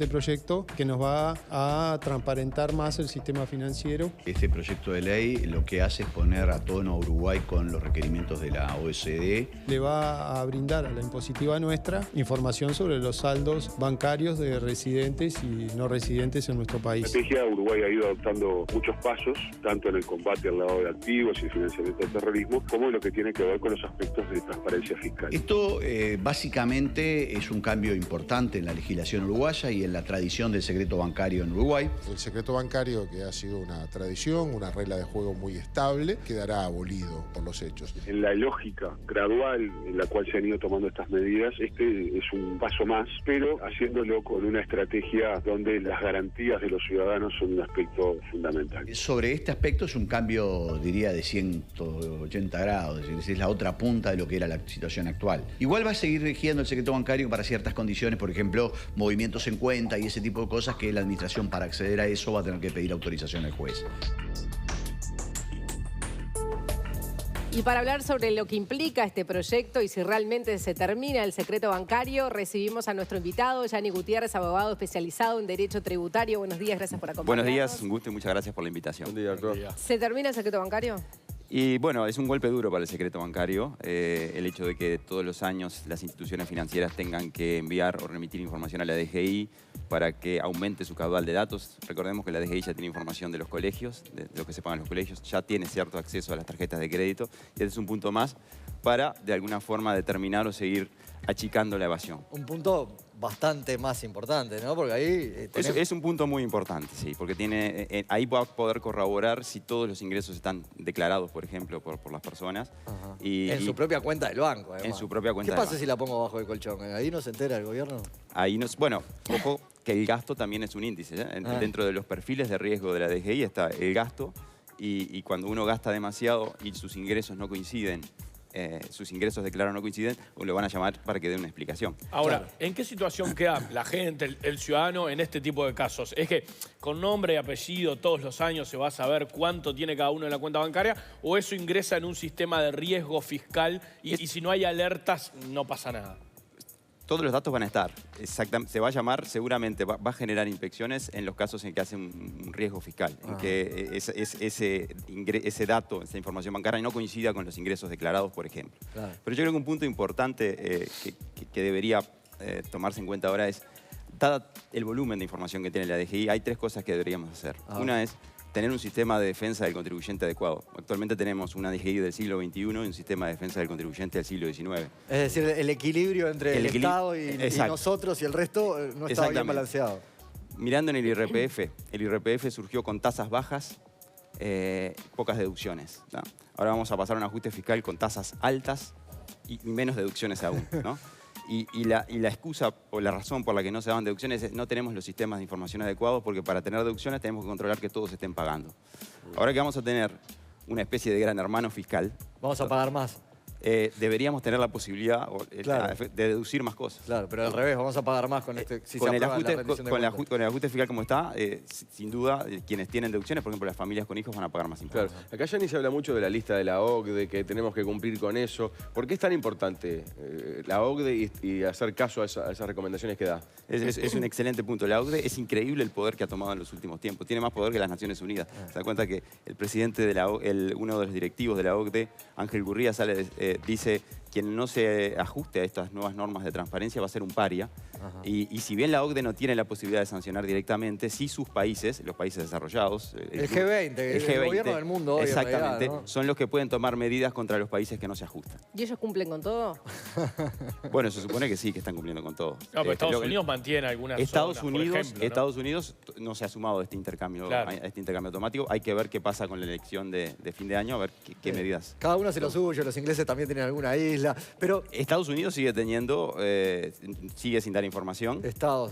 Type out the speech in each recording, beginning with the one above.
de proyecto que nos va a transparentar más el sistema financiero. Este proyecto de ley lo que hace es poner a tono a Uruguay con los requerimientos de la OECD. Le va a brindar a la impositiva nuestra información sobre los saldos bancarios de residentes y no residentes en nuestro país. La estrategia Uruguay ha ido adoptando muchos pasos, tanto en el combate al lavado de activos y el financiamiento del terrorismo, como en lo que tiene que ver con los aspectos de transparencia fiscal. Esto básicamente es un cambio importante en la legislación uruguaya y en la tradición del secreto bancario en Uruguay. El secreto bancario, que ha sido una tradición, una regla de juego muy estable, quedará abolido por los hechos. En la lógica gradual en la cual se han ido tomando estas medidas, este es un paso más, pero haciéndolo con una estrategia donde las garantías de los ciudadanos son un aspecto fundamental. Sobre este aspecto es un cambio, diría, de 180 grados, es decir, es la otra punta de lo que era la situación actual. Igual va a seguir rigiendo el secreto bancario para ciertas condiciones, por ejemplo, movimientos en cuenta y ese tipo de cosas que la administración, para acceder a eso, va a tener que pedir autorización al juez. Y para hablar sobre lo que implica este proyecto y si realmente se termina el secreto bancario, recibimos a nuestro invitado, Yanni Gutiérrez, abogado especializado en Derecho Tributario. Buenos días, gracias por acompañarnos. Buenos días, un gusto y muchas gracias por la invitación. Buen día, doctor. ¿Se termina el secreto bancario? Y bueno, es un golpe duro para el secreto bancario, el hecho de que todos los años las instituciones financieras tengan que enviar o remitir información a la DGI para que aumente su caudal de datos. Recordemos que la DGI ya tiene información de los colegios, de lo que se pagan los colegios, ya tiene cierto acceso a las tarjetas de crédito y este es un punto más para, de alguna forma, determinar o seguir achicando la evasión. Un punto bastante más importante, ¿no? Porque ahí... Es un punto muy importante, sí, porque ahí va a poder corroborar si todos los ingresos están declarados, por ejemplo, por las personas. En su propia cuenta del banco, además. En su propia cuenta ¿Qué del pasa banco. si la pongo bajo el colchón? ¿Ahí no se entera el gobierno? Ahí bueno, ojo que el gasto también es un índice, ¿eh? Dentro de los perfiles de riesgo de la DGI está el gasto y cuando uno gasta demasiado y sus ingresos no coinciden, sus ingresos declarados no coinciden, lo van a llamar para que dé una explicación. Ahora, ¿en qué situación queda la gente, el ciudadano en este tipo de casos? ¿Es que con nombre y apellido todos los años se va a saber cuánto tiene cada uno en la cuenta bancaria o eso ingresa en un sistema de riesgo fiscal y si no hay alertas no pasa nada? Todos los datos van a estar. Exactamente. Se va a llamar, seguramente, va a generar inspecciones en los casos en que hace un riesgo fiscal, en que ese dato, esa información bancaria no coincida con los ingresos declarados, por ejemplo. Claro. Pero yo creo que un punto importante que debería tomarse en cuenta ahora es, dado el volumen de información que tiene la DGI, hay tres cosas que deberíamos hacer. Una es tener un sistema de defensa del contribuyente adecuado. Actualmente tenemos una DGI del siglo XXI y un sistema de defensa del contribuyente del siglo XIX. Es decir, el equilibrio entre el Estado y nosotros y el resto no está bien balanceado. Mirando en el IRPF surgió con tasas bajas, pocas deducciones, ¿no? Ahora vamos a pasar a un ajuste fiscal con tasas altas y menos deducciones aún, ¿no? Y la excusa o la razón por la que no se daban deducciones es no tenemos los sistemas de información adecuados porque para tener deducciones tenemos que controlar que todos estén pagando. Ahora que vamos a tener una especie de gran hermano fiscal... Vamos a pagar más. Deberíamos tener la posibilidad de deducir más cosas. Claro, pero al revés, vamos a pagar más con este... Con el ajuste fiscal como está, sin duda, quienes tienen deducciones, por ejemplo, las familias con hijos van a pagar más impuestos. Claro. Acá ya ni se habla mucho de la lista de la OCDE, que tenemos que cumplir con eso. ¿Por qué es tan importante la OCDE y hacer caso a esas recomendaciones que da? Es un excelente punto. La OCDE es increíble el poder que ha tomado en los últimos tiempos. Tiene más poder que las Naciones Unidas. Se da cuenta que el presidente de uno de los directivos de la OCDE, Ángel Gurría, dice: quien no se ajuste a estas nuevas normas de transparencia va a ser un paria. Y si bien la OCDE no tiene la posibilidad de sancionar directamente, sí sus países, los países desarrollados, el G20, el gobierno del mundo hoy, exactamente, en realidad, ¿no? son los que pueden tomar medidas contra los países que no se ajustan. ¿Y ellos cumplen con todo? Bueno, se supone que sí, que están cumpliendo con todo. No, pero Estados Unidos mantiene algunas zonas, por ejemplo, ¿no? Estados Unidos no se ha sumado a este intercambio, a este intercambio automático. Hay que ver qué pasa con la elección de fin de año, a ver qué medidas. Cada uno hace lo suyo, los ingleses también tienen alguna isla, pero... Estados Unidos sigue teniendo, sigue sin dar información.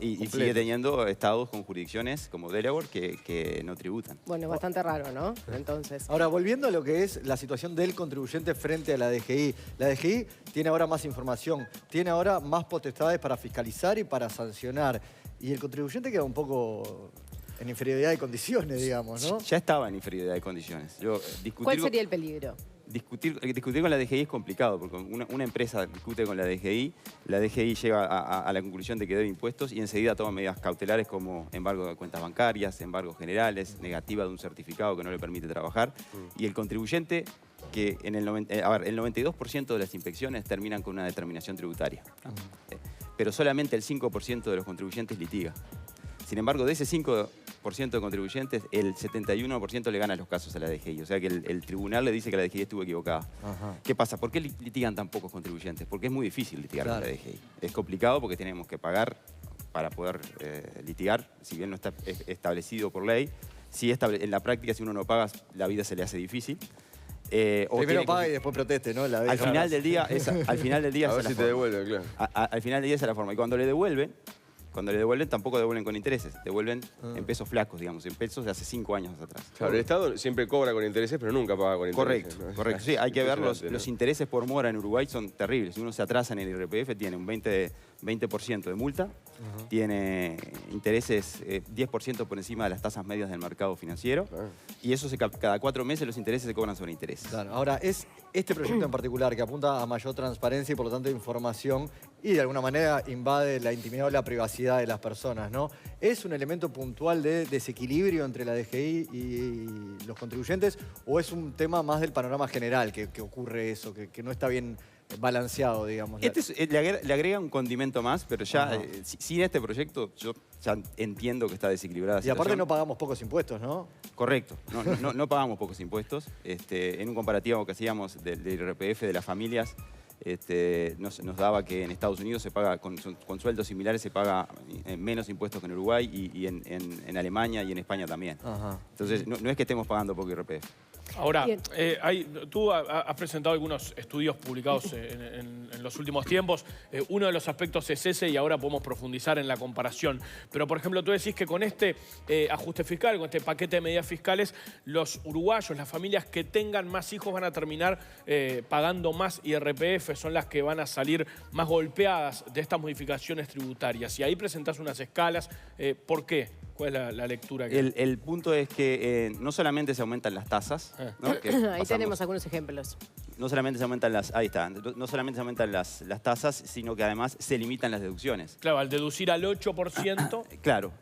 Y sigue teniendo estados con jurisdicciones como Delaware que no tributan. Bueno, bastante raro, ¿no? Entonces... Ahora, volviendo a lo que es la situación del contribuyente frente a la DGI. La DGI tiene ahora más información, tiene ahora más potestades para fiscalizar y para sancionar. Y el contribuyente queda un poco en inferioridad de condiciones, digamos, ¿no? Ya estaba en inferioridad de condiciones. ¿Cuál sería el peligro? Discutir con la DGI es complicado, porque una empresa discute con la DGI llega a la conclusión de que debe impuestos y enseguida toma medidas cautelares como embargo de cuentas bancarias, embargos generales, negativa de un certificado que no le permite trabajar. Y el contribuyente, que el 92% de las inspecciones terminan con una determinación tributaria. Pero solamente el 5% de los contribuyentes litiga. Sin embargo, de ese 5% de contribuyentes, el 71% le gana los casos a la DGI. O sea que el tribunal le dice que la DGI estuvo equivocada. ¿Qué pasa? ¿Por qué litigan tan pocos contribuyentes? Porque es muy difícil litigar con la DGI. Es complicado porque tenemos que pagar para poder litigar, si bien no está establecido por ley. Sí, en la práctica, si uno no paga, la vida se le hace difícil. Primero paga y después proteste, ¿no? Al final del día, al final del día a ver si te devuelven, claro. Al final del día esa es la forma. Y cuando le devuelven, tampoco devuelven con intereses, devuelven en pesos flacos, digamos, en pesos de hace 5 años atrás. Claro, el Estado siempre cobra con intereses, pero nunca paga con intereses. Correcto, correcto. Sí, hay que ver los intereses por mora en Uruguay son terribles. Si uno se atrasa en el IRPF, tiene un 20% de multa, tiene intereses 10% por encima de las tasas medias del mercado financiero, y eso cada 4 meses los intereses se cobran sobre intereses. Claro. Ahora, es este proyecto en particular que apunta a mayor transparencia y por lo tanto información y de alguna manera invade la intimidad o la privacidad de las personas, ¿no? ¿Es un elemento puntual de desequilibrio entre la DGI y los contribuyentes o es un tema más del panorama general que ocurre eso, que no está bien balanceado, digamos? Le agrega un condimento más, pero ya sin este proyecto yo ya entiendo que está desequilibrada la Y aparte situación. no pagamos pocos impuestos, ¿no? Correcto, no pagamos pocos impuestos. En un comparativo que hacíamos del IRPF de las familias, nos daba que en Estados Unidos se paga, con sueldos similares se paga menos impuestos que en Uruguay y en Alemania y en España también. Entonces no es que estemos pagando poco IRPF. Ahora, tú has presentado algunos estudios publicados en los últimos tiempos. Uno de los aspectos es ese y ahora podemos profundizar en la comparación. Pero, por ejemplo, tú decís que con este ajuste fiscal, con este paquete de medidas fiscales, los uruguayos, las familias que tengan más hijos van a terminar pagando más IRPF, son las que van a salir más golpeadas de estas modificaciones tributarias. Y ahí presentás unas escalas. ¿Por qué? ¿Cuál es la lectura? El punto es que no solamente se aumentan las tasas, ¿no? Ahí tenemos algunos ejemplos. No solamente se aumentan no solamente se aumentan las tasas, sino que además se limitan las deducciones. Claro, al deducir al 8%. Claro,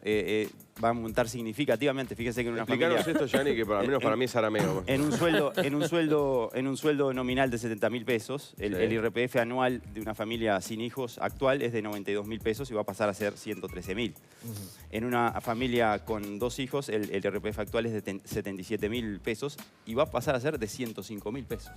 va a aumentar significativamente. Fíjense que en una familia... Explícanos esto, Gianni, que al menos para mí es arameo. En un sueldo nominal de 70.000 pesos, el IRPF anual de una familia sin hijos actual es de 92.000 pesos y va a pasar a ser 113.000. En una familia con 2 hijos, el IRPF actual es de 77.000 pesos y va a pasar a ser de 105.000 pesos.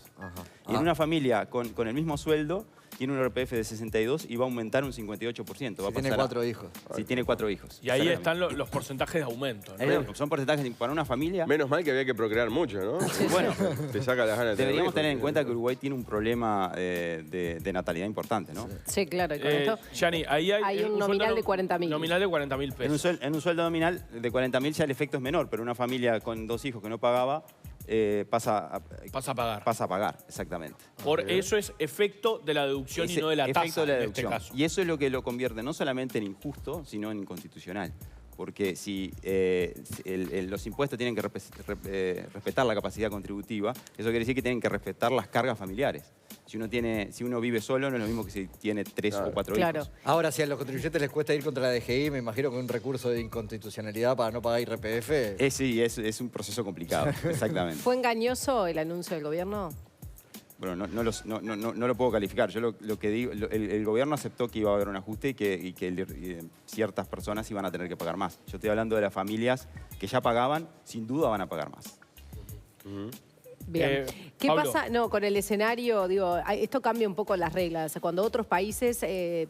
Y en una familia con el mismo sueldo, tiene un IRPF de 62 y va a aumentar un 58%. Si tiene 4 hijos. Si tiene 4 hijos. Y ahí están los porcentajes de aumento, ¿no? Son porcentajes para una familia. Menos mal que había que procrear mucho, ¿no? Bueno, te saca las ganas de deberíamos tener en cuenta que Uruguay tiene un problema de natalidad importante, ¿no? Sí, claro. Y con esto Gianni, ahí hay un nominal de 40.000. Nominal de 40.000 pesos. En un sueldo nominal de 40.000 ya el efecto es menor, pero una familia con 2 hijos que no pagaba pasa a pagar. Pasa a pagar, exactamente. Por eso es efecto de la deducción y no de la tasa, de la en este caso. Y eso es lo que lo convierte no solamente en injusto, sino en inconstitucional. Porque si los impuestos tienen que respetar la capacidad contributiva, eso quiere decir que tienen que respetar las cargas familiares. Si uno vive solo, no es lo mismo que si tiene 3 o 4 hijos. Ahora, si a los contribuyentes les cuesta ir contra la DGI, me imagino que un recurso de inconstitucionalidad para no pagar IRPF... Sí, es un proceso complicado, exactamente. ¿Fue engañoso el anuncio del gobierno? Bueno, no lo puedo calificar. Yo lo que digo, el gobierno aceptó que iba a haber un ajuste y que ciertas personas iban a tener que pagar más. Yo estoy hablando de las familias que ya pagaban, sin duda van a pagar más. Bien. ¿Qué Pablo. pasa con el escenario? Digo, esto cambia un poco las reglas. Cuando otros países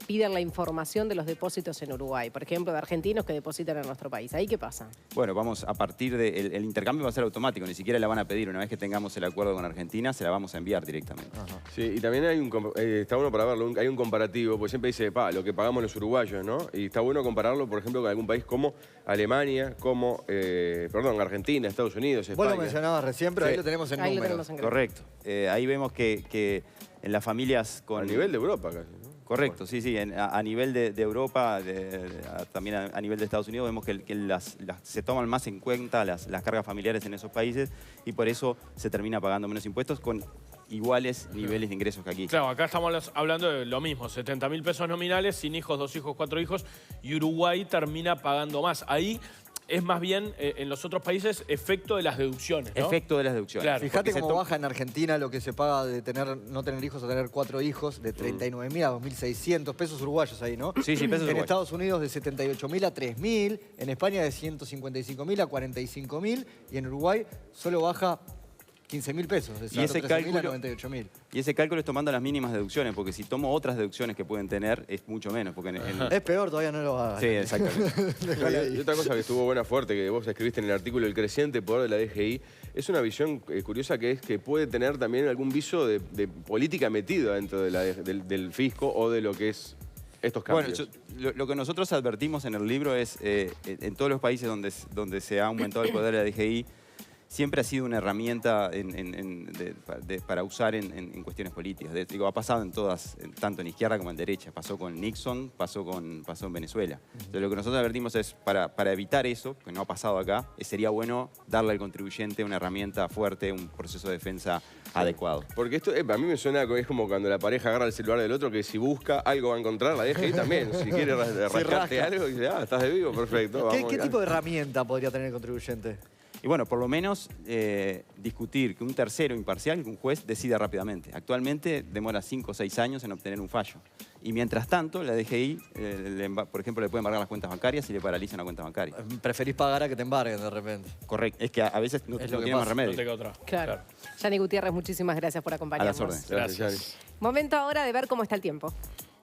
piden la información de los depósitos en Uruguay, por ejemplo, de argentinos que depositan en nuestro país, ¿ahí qué pasa? Bueno, vamos a partir de... El intercambio va a ser automático, ni siquiera la van a pedir. Una vez que tengamos el acuerdo con Argentina, se la vamos a enviar directamente. Sí, y también está bueno para verlo, hay un comparativo, porque siempre dice, lo que pagamos los uruguayos, ¿no? Y está bueno compararlo, por ejemplo, con algún país como Alemania, como, Argentina, Estados Unidos, España. Vos lo mencionabas recién, pero ahí lo tenemos en números. Correcto. Ahí vemos que en las familias con... A nivel de Europa casi, ¿no? Correcto, sí. A nivel de Europa, también a nivel de Estados Unidos, vemos que se toman más en cuenta las cargas familiares en esos países y por eso se termina pagando menos impuestos con iguales niveles de ingresos que aquí. Claro, acá estamos hablando de lo mismo, 70.000 pesos nominales, sin hijos, 2 hijos, 4 hijos, y Uruguay termina pagando más. Ahí es más bien, en los otros países, efecto de las deducciones, ¿no? Efecto de las deducciones. Claro. Fíjate cómo baja en Argentina lo que se paga de no tener hijos a tener 4 hijos, de 39.000 a 2.600 pesos uruguayos ahí, ¿no? Sí, pesos uruguayos. En Estados Unidos de 78.000 a 3.000, en España de 155.000 a 45.000 y en Uruguay solo baja 15.000 pesos, de 113.000 a 98.000. Y ese cálculo es tomando las mínimas deducciones, porque si tomo otras deducciones que pueden tener, es mucho menos. Porque Es peor, todavía no lo hagas. Sí, exactamente. Y otra cosa que estuvo buena fuerte, que vos escribiste en el artículo, el creciente poder de la DGI, es una visión curiosa que es que puede tener también algún viso de política metido dentro de del fisco o de lo que es estos cambios. Bueno, lo que nosotros advertimos en el libro es, en todos los países donde se ha aumentado el poder de la DGI, siempre ha sido una herramienta para usar en cuestiones políticas. Ha pasado en todas, tanto en izquierda como en derecha. Pasó con Nixon, pasó en Venezuela. Entonces, lo que nosotros advertimos es, para evitar eso, que no ha pasado acá, sería bueno darle al contribuyente una herramienta fuerte, un proceso de defensa adecuado. Porque esto a mí me suena, es como cuando la pareja agarra el celular del otro, que si busca algo va a encontrar, la DGI también. Si quiere rascarte algo, dice, estás de vivo, perfecto. ¿Qué tipo de herramienta podría tener el contribuyente? Y bueno, por lo menos discutir que un tercero imparcial, que un juez, decida rápidamente. Actualmente demora 5 o 6 años en obtener un fallo. Y mientras tanto, la DGI, por ejemplo, le puede embargar las cuentas bancarias y le paraliza una cuenta bancaria. Preferís pagar a que te embarguen de repente. Correcto. Es que a veces no tiene más remedio. No te queda otra. Claro. Yanni Gutiérrez, muchísimas gracias por acompañarnos. A las órdenes. Gracias, Yanni. Momento ahora de ver cómo está el tiempo.